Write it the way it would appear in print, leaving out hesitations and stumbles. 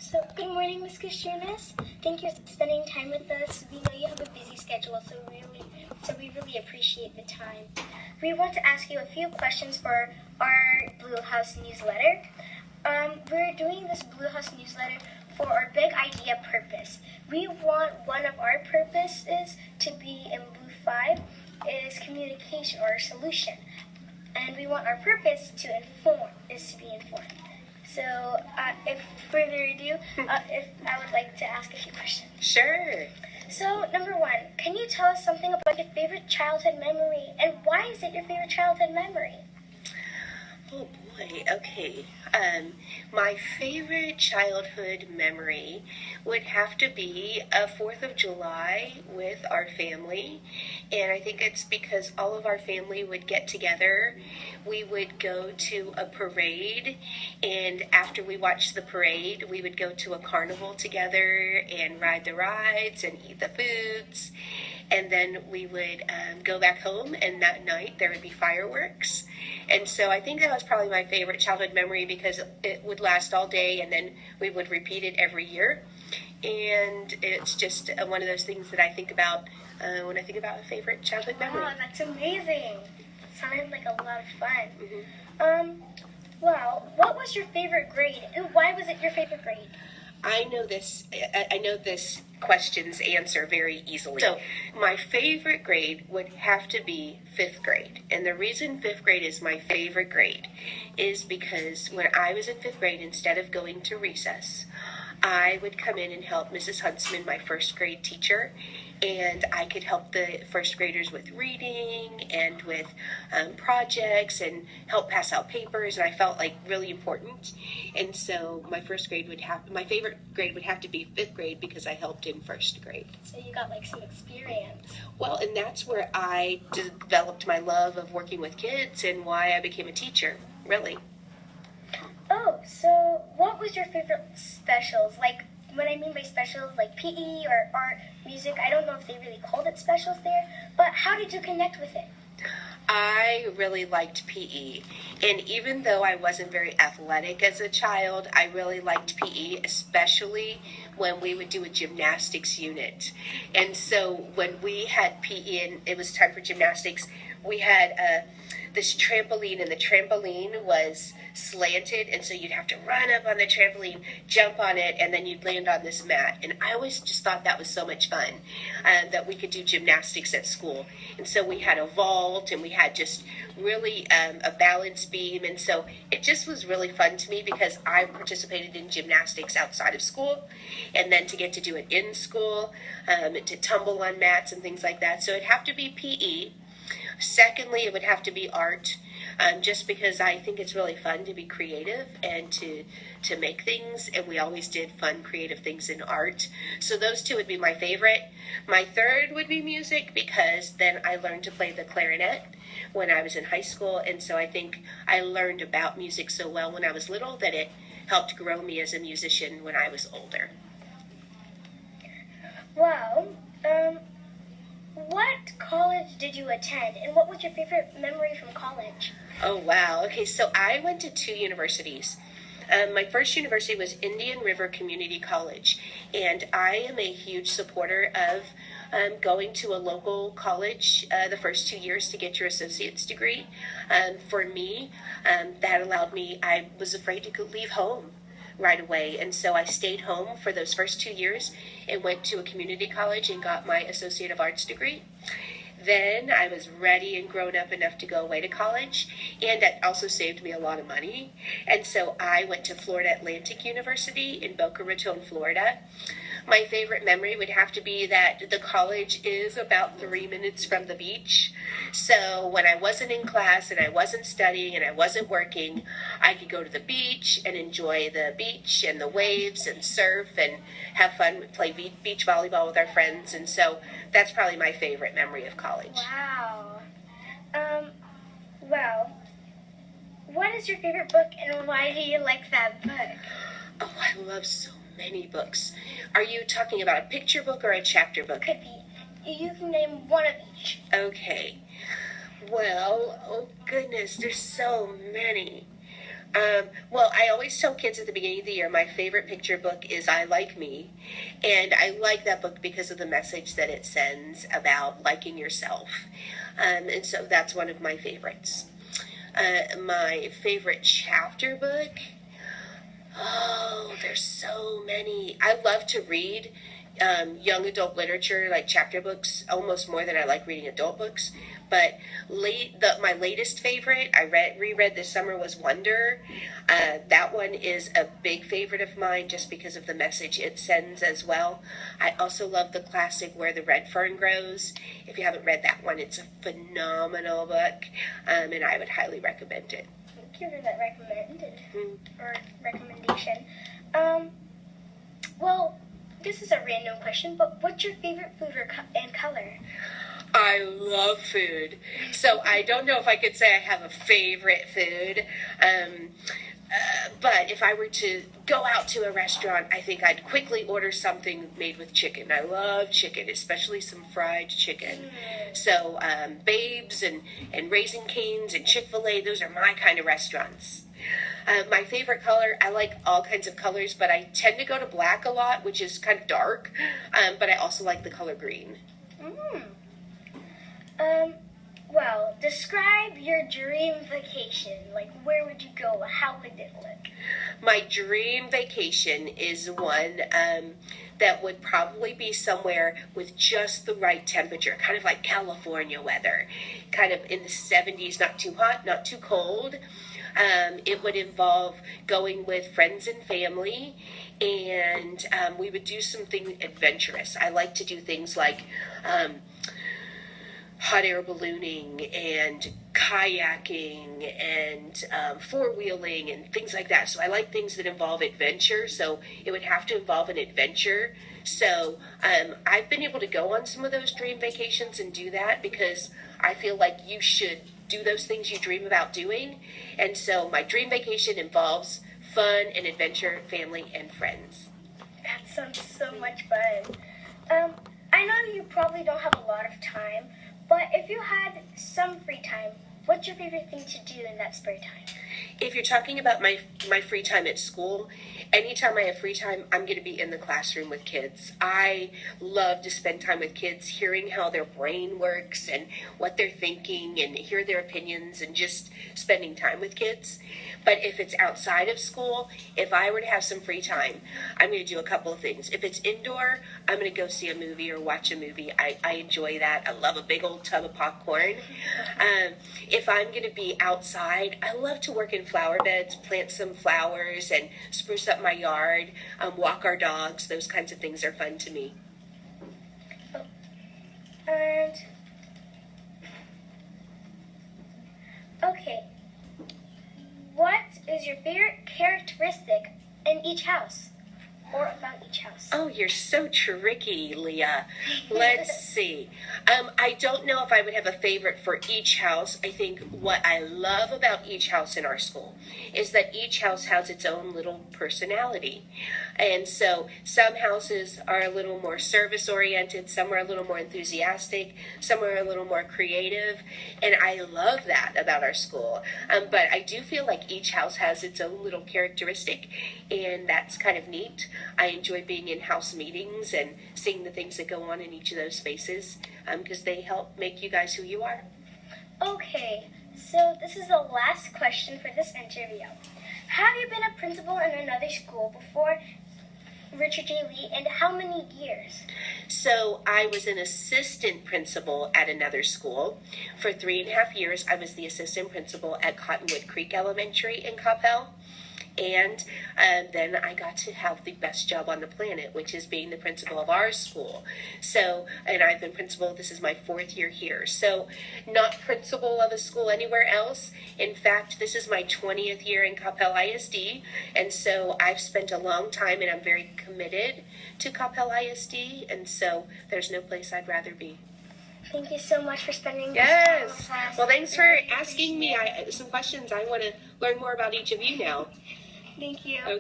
So, good morning, Mrs Kastrounis. Thank you for spending time with us. We know you have a busy schedule, so we really appreciate the time. We want to ask you a few questions for our Blue House newsletter. We're doing this Blue House newsletter for our big idea purpose. We want one of our purposes to be in Blue 5 is communication or solution. And we want our purpose to be informed. So, if further ado, if I would like to ask a few questions. Sure. So, number one, can you tell us something about your favorite childhood memory, and why is it your favorite childhood memory? Oh boy, okay. My favorite childhood memory would have to be a 4th of July with our family. And I think it's because all of our family would get together. We would go to a parade, and after we watched the parade, we would go to a carnival together and ride the rides and eat the foods. And then we would go back home, and that night there would be fireworks. And so I think that was probably my favorite childhood memory because it would last all day, and then we would repeat it every year. And it's just one of those things that I think about when I think about a favorite childhood memory. Wow, that's amazing. Sounded like a lot of fun. Mm-hmm. Wow, what was your favorite grade, and why was it your favorite grade? I know this question's answer very easily. So my favorite grade would have to be 5th grade. And the reason 5th grade is my favorite grade is because when I was in 5th grade, instead of going to recess, I would come in and help Mrs. Huntsman, my 1st grade teacher, and I could help the 1st graders with reading and with projects and help pass out papers, and I felt like really important. And so my favorite grade would have to be 5th grade because I helped in 1st grade. So you got like some experience. Well, and that's where I developed my love of working with kids and why I became a teacher, really. Oh, so what was your favorite specials? Like, what I mean by specials, like PE or art, music, I don't know if they really called it specials there, but how did you connect with it? I really liked PE, and even though I wasn't very athletic as a child, I really liked PE, especially when we would do a gymnastics unit. And so when we had PE and it was time for gymnastics, we had this trampoline, and the trampoline was slanted, and so you'd have to run up on the trampoline, jump on it, and then you'd land on this mat. And I always just thought that was so much fun, that we could do gymnastics at school. And so we had a vault, and we had just really a balance beam, and so it just was really fun to me because I participated in gymnastics outside of school, and then to get to do it in school, to tumble on mats and things like that. So it'd have to be PE. Secondly, it would have to be art, just because I think it's really fun to be creative and to make things, and we always did fun, creative things in art. So those two would be my favorite. My third would be music, because then I learned to play the clarinet when I was in high school, and so I think I learned about music so well when I was little that it helped grow me as a musician when I was older. Wow. What college did you attend, and what was your favorite memory from college? Oh, wow. Okay, so I went to 2 universities. My first university was Indian River Community College, and I am a huge supporter of going to a local college the first 2 years to get your associate's degree. For me, that allowed me, I was afraid to leave home right away, and so I stayed home for those first 2 years and went to a community college and got my Associate of Arts degree. Then I was ready and grown up enough to go away to college, and it also saved me a lot of money. And so I went to Florida Atlantic University in Boca Raton, Florida. My favorite memory would have to be that the college is about 3 minutes from the beach. So when I wasn't in class and I wasn't studying and I wasn't working, I could go to the beach and enjoy the beach and the waves and surf and have fun, play beach volleyball with our friends. And so that's probably my favorite memory of college. Wow. Well, what is your favorite book, and why do you like that book? Oh, I love so many books. Are you talking about a picture book or a chapter book? Could be. You can name one of each. Okay. Well, oh goodness, there's so many. Well, I always tell kids at the beginning of the year my favorite picture book is I Like Me. And I like that book because of the message that it sends about liking yourself. And so that's one of my favorites. My favorite chapter book, oh, there's so many. I love to read young adult literature, like chapter books, almost more than I like reading adult books. But my latest favorite I reread this summer was Wonder. That one is a big favorite of mine just because of the message it sends as well. I also love the classic Where the Red Fern Grows. If you haven't read that one, it's a phenomenal book, and I would highly recommend it. Thank you for that recommendation. Well, this is a random question, but what's your favorite food and color? I love food. So I don't know if I could say I have a favorite food. But if I were to go out to a restaurant, I think I'd quickly order something made with chicken. I love chicken, especially some fried chicken. So Babes and Raising Cane's and Chick-fil-A, those are my kind of restaurants. My favorite color, I like all kinds of colors, but I tend to go to black a lot, which is kind of dark. But I also like the color green. Well, describe your dream vacation. Like, where would you go? How would it look? My dream vacation is one that would probably be somewhere with just the right temperature, kind of like California weather, kind of in the 70s, not too hot, not too cold. It would involve going with friends and family, and we would do something adventurous. I like to do things like hot air ballooning and kayaking and four-wheeling and things like that. So I like things that involve adventure, so it would have to involve an adventure. So I've been able to go on some of those dream vacations and do that because I feel like you should do those things you dream about doing. And so my dream vacation involves fun and adventure, family, and friends. That sounds so much fun. I know you probably don't have a lot of time, but if you had some free time, what's your favorite thing to do in that spare time? If you're talking about my free time at school, anytime I have free time, I'm going to be in the classroom with kids. I love to spend time with kids, hearing how their brain works and what they're thinking and hear their opinions and just spending time with kids. But if it's outside of school, if I were to have some free time, I'm going to do a couple of things. If it's indoor, I'm going to go see a movie or watch a movie. I enjoy that. I love a big old tub of popcorn. If I'm going to be outside, I love to work in flower beds, plant some flowers, and spruce up my yard, walk our dogs. Those kinds of things are fun to me. And okay, what is your favorite characteristic in each house or about each house? Oh, you're so tricky, Leah. Let's see. I don't know if I would have a favorite for each house. I think what I love about each house in our school is that each house has its own little personality. And so some houses are a little more service-oriented, some are a little more enthusiastic, some are a little more creative, and I love that about our school. But I do feel like each house has its own little characteristic, and that's kind of neat. I enjoy being in house meetings and seeing the things that go on in each of those spaces because they help make you guys who you are. Okay, so this is the last question for this interview. Have you been a principal in another school before Richard J. Lee, and how many years? So I was an assistant principal at another school. For 3.5 years, I was the assistant principal at Cottonwood Creek Elementary in Coppell. And then I got to have the best job on the planet, which is being the principal of our school. So, and I've been principal, this is my 4th year here. So, not principal of a school anywhere else. In fact, this is my 20th year in Coppell ISD. And so I've spent a long time and I'm very committed to Coppell ISD. And so there's no place I'd rather be. Thank you so much for spending this time with us. Well, thanks for asking me some questions. I want to learn more about each of you now. Thank you. Okay.